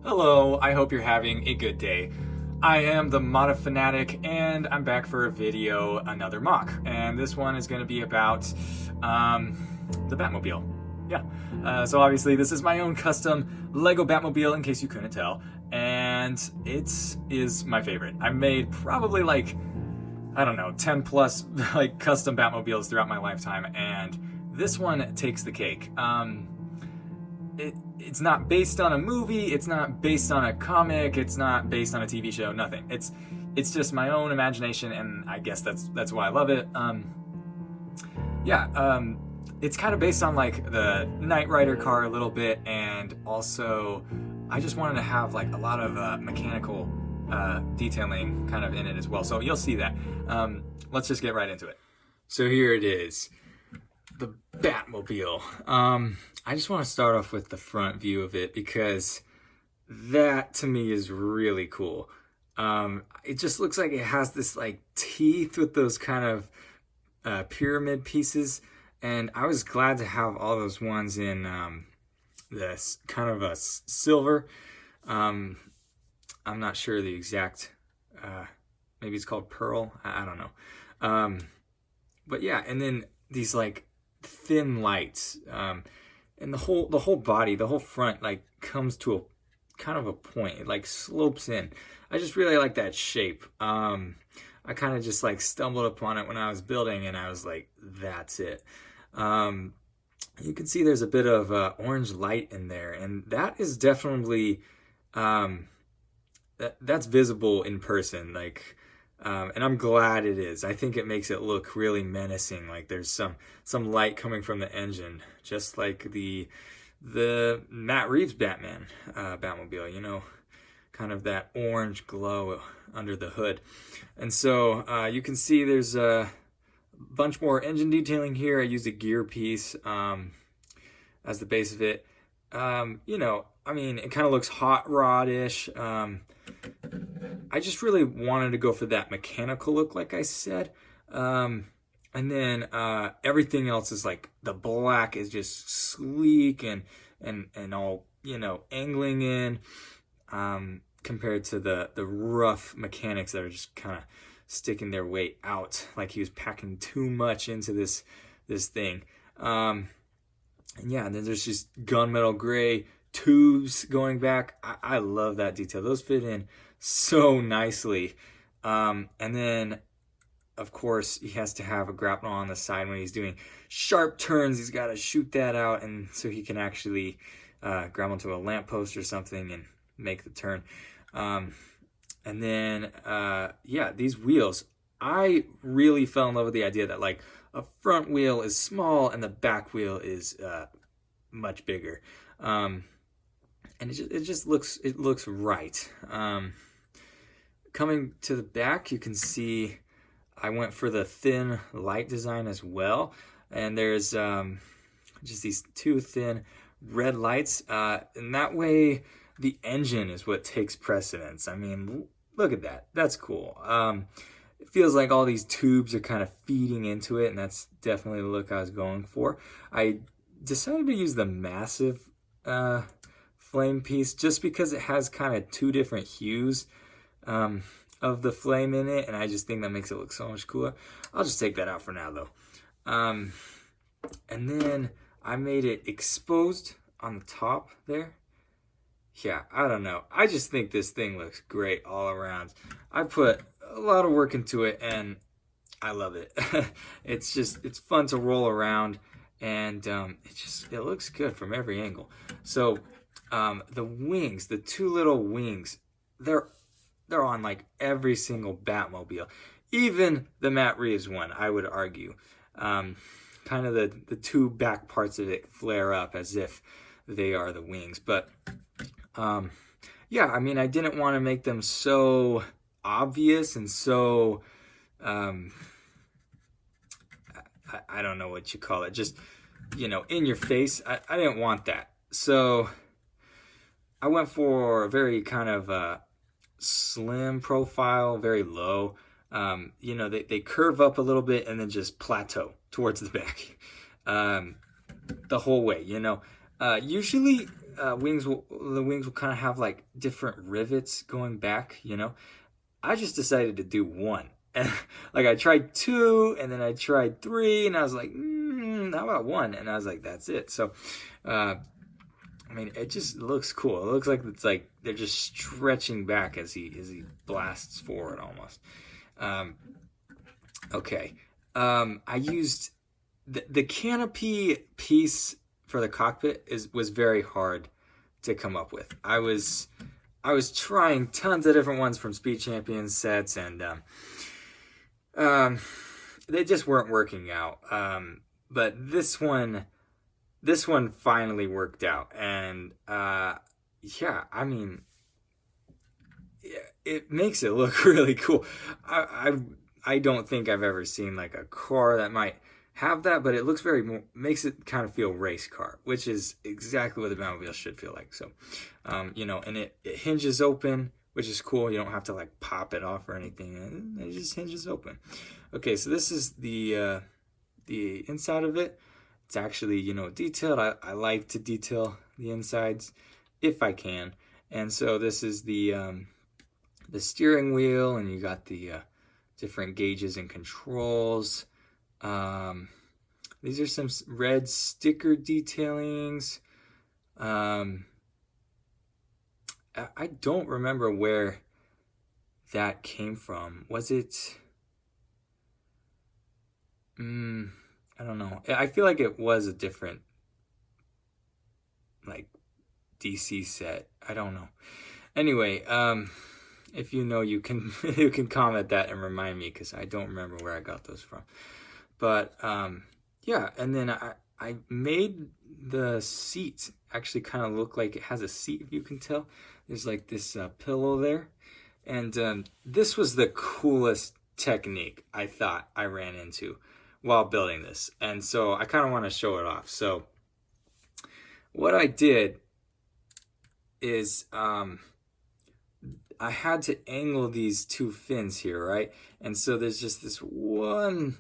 Hello, I hope you're having a good day. I am the Mod Fanatic and I'm back for a video, another mock. And this one is going to be about the Batmobile. Yeah, so obviously this is my own custom LEGO Batmobile in case you couldn't tell. And it is my favorite. I've made probably like, I don't know, 10 plus like custom Batmobiles throughout my lifetime. And this one takes the cake. It's not based on a movie, it's not based on a comic, it's not based on a TV show, nothing. It's just my own imagination, and I guess that's why I love it. It's kind of based on like the Knight Rider car a little bit, and also I just wanted to have like a lot of mechanical detailing kind of in it as well. So you'll see that. Let's just get right into it. So here it is, the Batmobile. I just want to start off with the front view of it because that to me is really cool. It just looks like it has this like teeth with those kind of pyramid pieces, and I was glad to have all those ones in this kind of a silver. I'm not sure the exact, maybe it's called pearl, I don't know. But yeah, and then these like thin lights, and the whole body, the whole front like comes to a kind of a point. It like slopes in. I just really like that shape. I kind of just like stumbled upon it when I was building, and I was like, that's it. You can see there's a bit of orange light in there, and that is definitely that's visible in person. Like, and I'm glad it is. I think it makes it look really menacing. Like there's some light coming from the engine, just like the Matt Reeves Batman Batmobile. You know, kind of that orange glow under the hood. And so you can see there's a bunch more engine detailing here. I used a gear piece as the base of it. You know, I mean, it kind of looks hot rod-ish. I just really wanted to go for that mechanical look, like I said. And then everything else is like, the black is just sleek and all, you know, angling in, compared to the rough mechanics that are just kind of sticking their weight out, like he was packing too much into this thing. And yeah, and then there's just gunmetal gray tubes going back. I love that detail. Those fit in so nicely. And then, of course, he has to have a grapnel on the side when he's doing sharp turns. He's got to shoot that out, and so he can actually grab onto a lamppost or something and make the turn. And then, yeah, these wheels. I really fell in love with the idea that like a front wheel is small and the back wheel is much bigger. And it just looks right. Coming to the back, you can see I went for the thin light design as well, and there's just these two thin red lights, and that way the engine is what takes precedence. I mean, look at that. That's cool. It feels like all these tubes are kind of feeding into it, and that's definitely the look I was going for. I decided to use the massive flame piece just because it has kind of two different hues of the flame in it, and I just think that makes it look so much cooler. I'll just take that out for now though. And then I made it exposed on the top there. Yeah, I don't know. I just think this thing looks great all around. I put a lot of work into it, and I love it. It's fun to roll around, and it looks good from every angle. So the wings, the two little wings, they're on like every single Batmobile, even the Matt Reeves one, I would argue. Kind of the two back parts of it flare up as if they are the wings. But yeah, I mean, I didn't want to make them so obvious and so I don't know what you call it, just, you know, in your face. I didn't want that, so I went for a very kind of slim profile, very low. You know, they curve up a little bit and then just plateau towards the back the whole way, you know. Usually the wings will kind of have like different rivets going back, you know. I just decided to do one. And like I tried two, and then I tried three, and I was like, how about one? And I was like, that's it. So, I mean, it just looks cool. It looks like it's like they're just stretching back as he blasts forward almost. Okay. I used the canopy piece for the cockpit was very hard to come up with. I was trying tons of different ones from Speed Champions sets, and they just weren't working out. But this one finally worked out, and yeah, I mean, it makes it look really cool. I don't think I've ever seen like a car that might have that, but it looks makes it kind of feel race car, which is exactly what the Batmobile should feel like. So, you know, and it hinges open, which is cool. You don't have to like pop it off or anything. It just hinges open. Okay, so this is the inside of it. It's actually, you know, detailed. I like to detail the insides if I can. And so this is the steering wheel, and you got the different gauges and controls. These are some red sticker detailings. I don't remember where that came from. Was it? I don't know. I feel like it was a different, like, DC set. I don't know. Anyway, if you know, you can you can comment that and remind me, because I don't remember where I got those from. But yeah, and then I made the seat actually kind of look like it has a seat, if you can tell. There's like this pillow there, and this was the coolest technique I thought I ran into while building this, and so I kind of want to show it off. So what I did is I had to angle these two fins here, right? And so there's just this one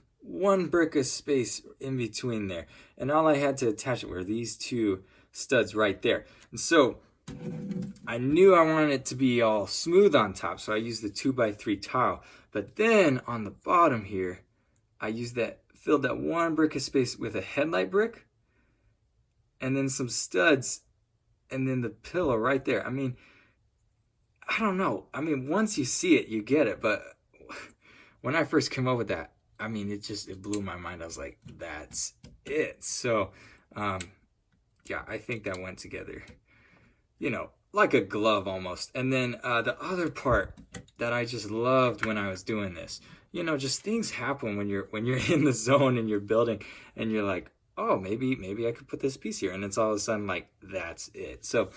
brick of space in between there, and all I had to attach it were these two studs right there. And so I knew I wanted it to be all smooth on top, so I used the 2x3 tile. But then on the bottom here, I filled that one brick of space with a headlight brick, and then some studs, and then the pillow right there. I mean, I don't know. I mean, once you see it, you get it. But when I first came up with that, I mean, it blew my mind. I was like, that's it. So, yeah, I think that went together, you know, like a glove almost. And then the other part that I just loved when I was doing this, you know, just things happen when you're in the zone and you're building, and you're like, oh, maybe I could put this piece here, and it's all of a sudden like, that's it. So,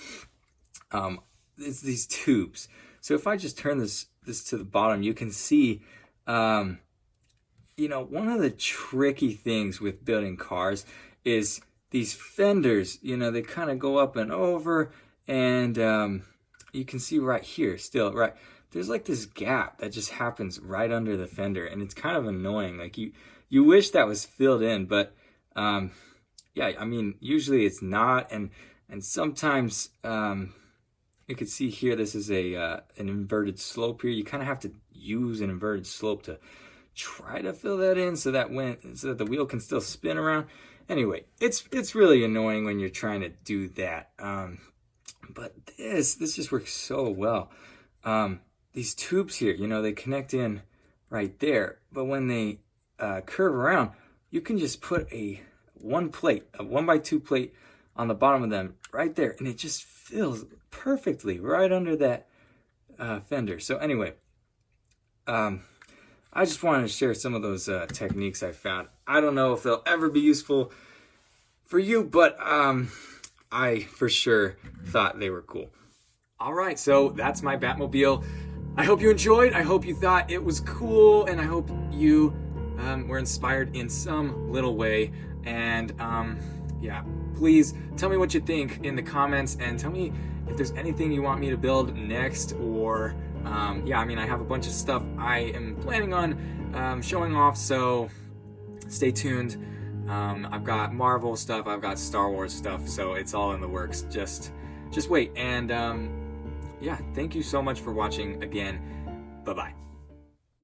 it's these tubes. So if I just turn this to the bottom, you can see, you know, one of the tricky things with building cars is these fenders. You know, they kind of go up and over, and you can see right here still, right, there's like this gap that just happens right under the fender, and it's kind of annoying. Like you wish that was filled in, but yeah, I mean, usually it's not, and sometimes you can see here, this is an inverted slope here. You kind of have to use an inverted slope to try to fill that in, so that the wheel can still spin around. Anyway, it's really annoying when you're trying to do that. But this just works so well. These tubes here, you know, they connect in right there, but when they curve around, you can just put a 1x2 plate on the bottom of them right there, and it just fills perfectly right under that fender. So anyway, I just wanted to share some of those techniques I found. I don't know if they'll ever be useful for you, but I for sure thought they were cool. All right, so that's my Batmobile. I hope you enjoyed. I hope you thought it was cool, and I hope you were inspired in some little way. And yeah, please tell me what you think in the comments, and tell me if there's anything you want me to build next, or yeah, I mean, I have a bunch of stuff I am planning on showing off, so stay tuned. I've got Marvel stuff, I've got Star Wars stuff, so it's all in the works. Just just wait. And yeah, thank you so much for watching again. Bye-bye.